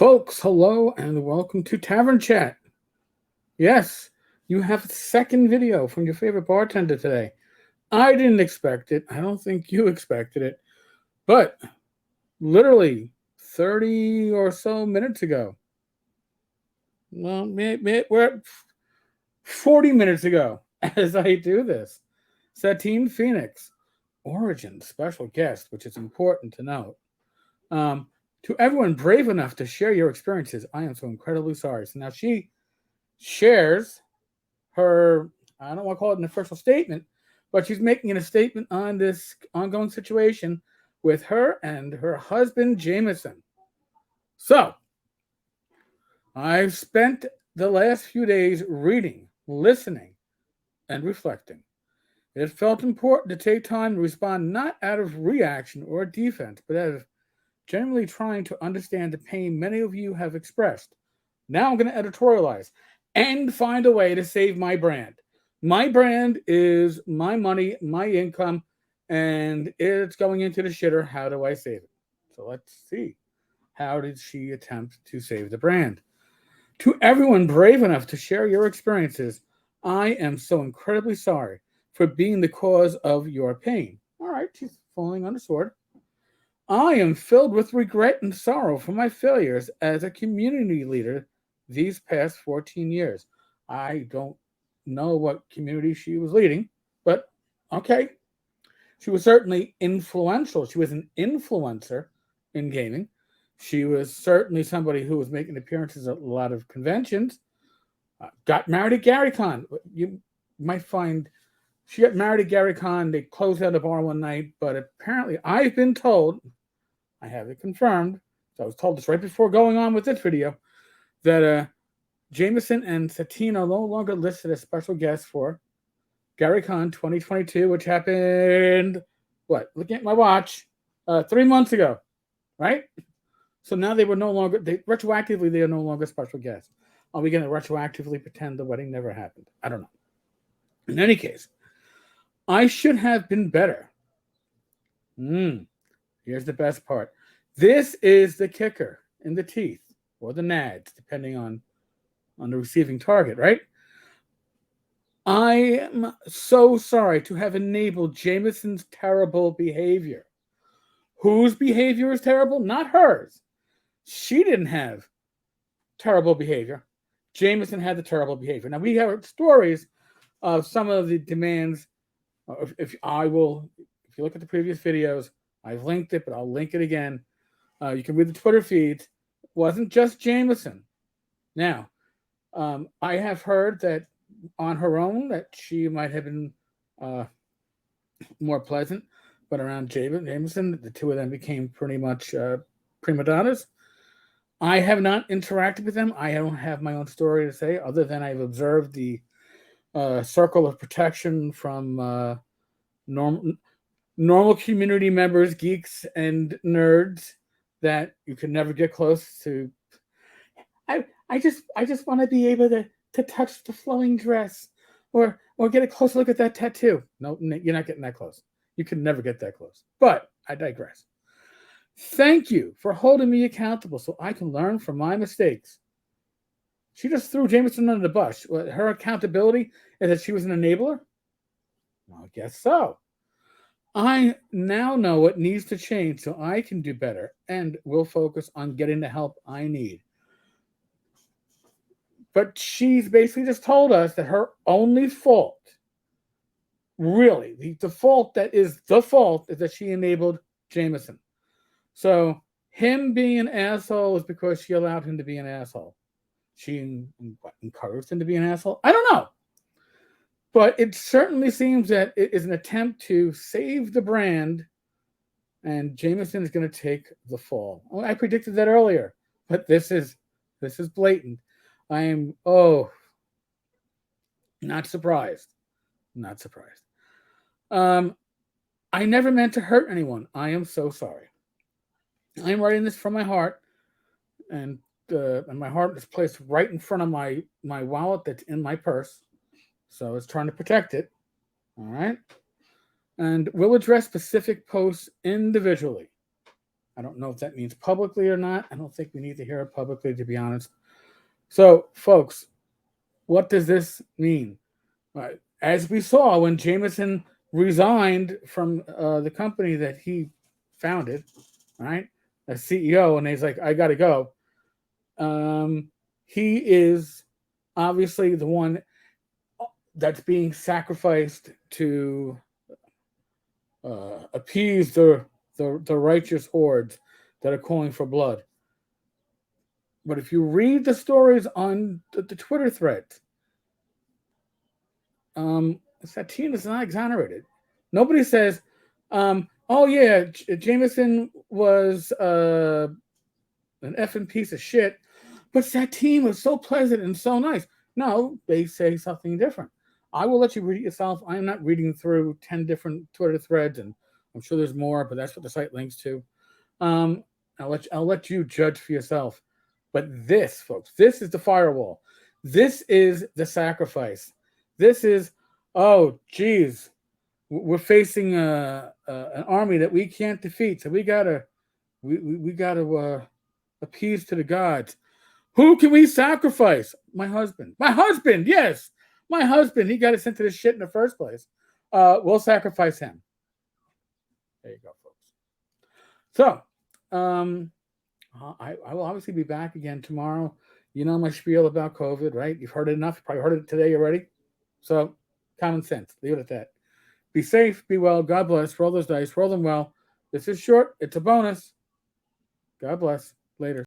Folks, hello and welcome to Tavern Chat. Yes, you have a second video from your favorite bartender today. I didn't expect it. I don't think you expected it. But literally 30 or so minutes ago, well, we're at 40 minutes ago as I do this, Satine Phoenix, Origin special guest, which is important to note. To everyone brave enough to share your experiences, I am so incredibly sorry. So now she shares her, I don't want to call it an official statement, but she's making a statement on this ongoing situation with her and her husband, Jamison. So, I've spent the last few days reading, listening, and reflecting. It felt important to take time to respond not out of reaction or defense, but out of generally trying to understand the pain many of you have expressed. Now I'm going to editorialize and find a way to save my brand. My brand is my money, my income, and it's going into the shitter. How do I save it? So let's see. How did she attempt to save the brand? To everyone brave enough to share your experiences, I am so incredibly sorry for being the cause of your pain. All right, she's falling on the sword. I am filled with regret and sorrow for my failures as a community leader these past 14 years. I don't know what community she was leading, but okay. She was certainly influential. She was an influencer in gaming. She was certainly somebody who was making appearances at a lot of conventions. Got married at Gary Con. You might find she got married at Gary Con. They closed out the bar one night, but apparently I've been told, I have it confirmed, so I was told this right before going on with this video, that Jamison and Satine are no longer listed as special guests for GaryCon 2022, which happened, looking at my watch, 3 months ago, right? So now they are no longer special guests. Are we going to retroactively pretend the wedding never happened? I don't know. In any case, I should have been better. Here's the best part. This is the kicker in the teeth, or the nads, depending on the receiving target, right? I am so sorry to have enabled Jamison's terrible behavior. Whose behavior is terrible? Not hers. She didn't have terrible behavior. Jamison had the terrible behavior. Now, we have stories of some of the demands. If you look at the previous videos, I've linked it, but I'll link it again. You can read the Twitter feeds. It wasn't just Jamison. Now, I have heard that on her own that she might have been more pleasant, but around Jamison, the two of them became pretty much prima donnas. I have not interacted with them. I don't have my own story to say, other than I've observed the circle of protection from normal community members, geeks, and nerds that you can never get close to. I just want to be able to touch the flowing dress or get a close look at that tattoo. No, you're not getting that close. You can never get that close. But I digress. Thank you for holding me accountable so I can learn from my mistakes. She just threw Jamison under the bus. Her accountability is that she was an enabler? Well, I guess so. I now know what needs to change so I can do better and will focus on getting the help I need. But she's basically just told us that her only fault, really, the fault that is the fault, is that she enabled Jamison. So him being an asshole is because she allowed him to be an asshole. She encouraged him to be an asshole? I don't know. But it certainly seems that it is an attempt to save the brand, and Jamison is going to take the fall. Well, I predicted that earlier, but this is blatant. I am not surprised. Not surprised. I never meant to hurt anyone. I am so sorry. I am writing this from my heart, and my heart is placed right in front of my wallet that's in my purse. So it's trying to protect it. All right. And we'll address specific posts individually. I don't know if that means publicly or not. I don't think we need to hear it publicly, to be honest. So, folks, what does this mean? As we saw when Jamison resigned from the company that he founded, right, as CEO, and he's like, I got to go. He is obviously the one that's being sacrificed to appease the righteous hordes that are calling for blood. But if you read the stories on the Twitter threads, Satine is not exonerated. Nobody says, "Oh yeah, Jamison was an effing piece of shit," but Satine was so pleasant and so nice. No, they say something different. I will let you read it yourself. I'm not reading through 10 different Twitter threads, and I'm sure there's more, but that's what the site links to. Um, I'll let you judge for yourself. But this, folks, this is the firewall. This is the sacrifice. This is, oh, geez, we're facing an army that we can't defeat, so we gotta appease to the gods. Who can we sacrifice? My husband. My husband, yes. My husband. He got us into this shit in the first place. We'll sacrifice him. There you go, folks. So, I will obviously be back again tomorrow. You know my spiel about COVID, right? You've heard it enough. You probably heard it today already. So, common sense. Leave it at that. Be safe. Be well. God bless. Roll those dice. Roll them well. This is short. It's a bonus. God bless. Later.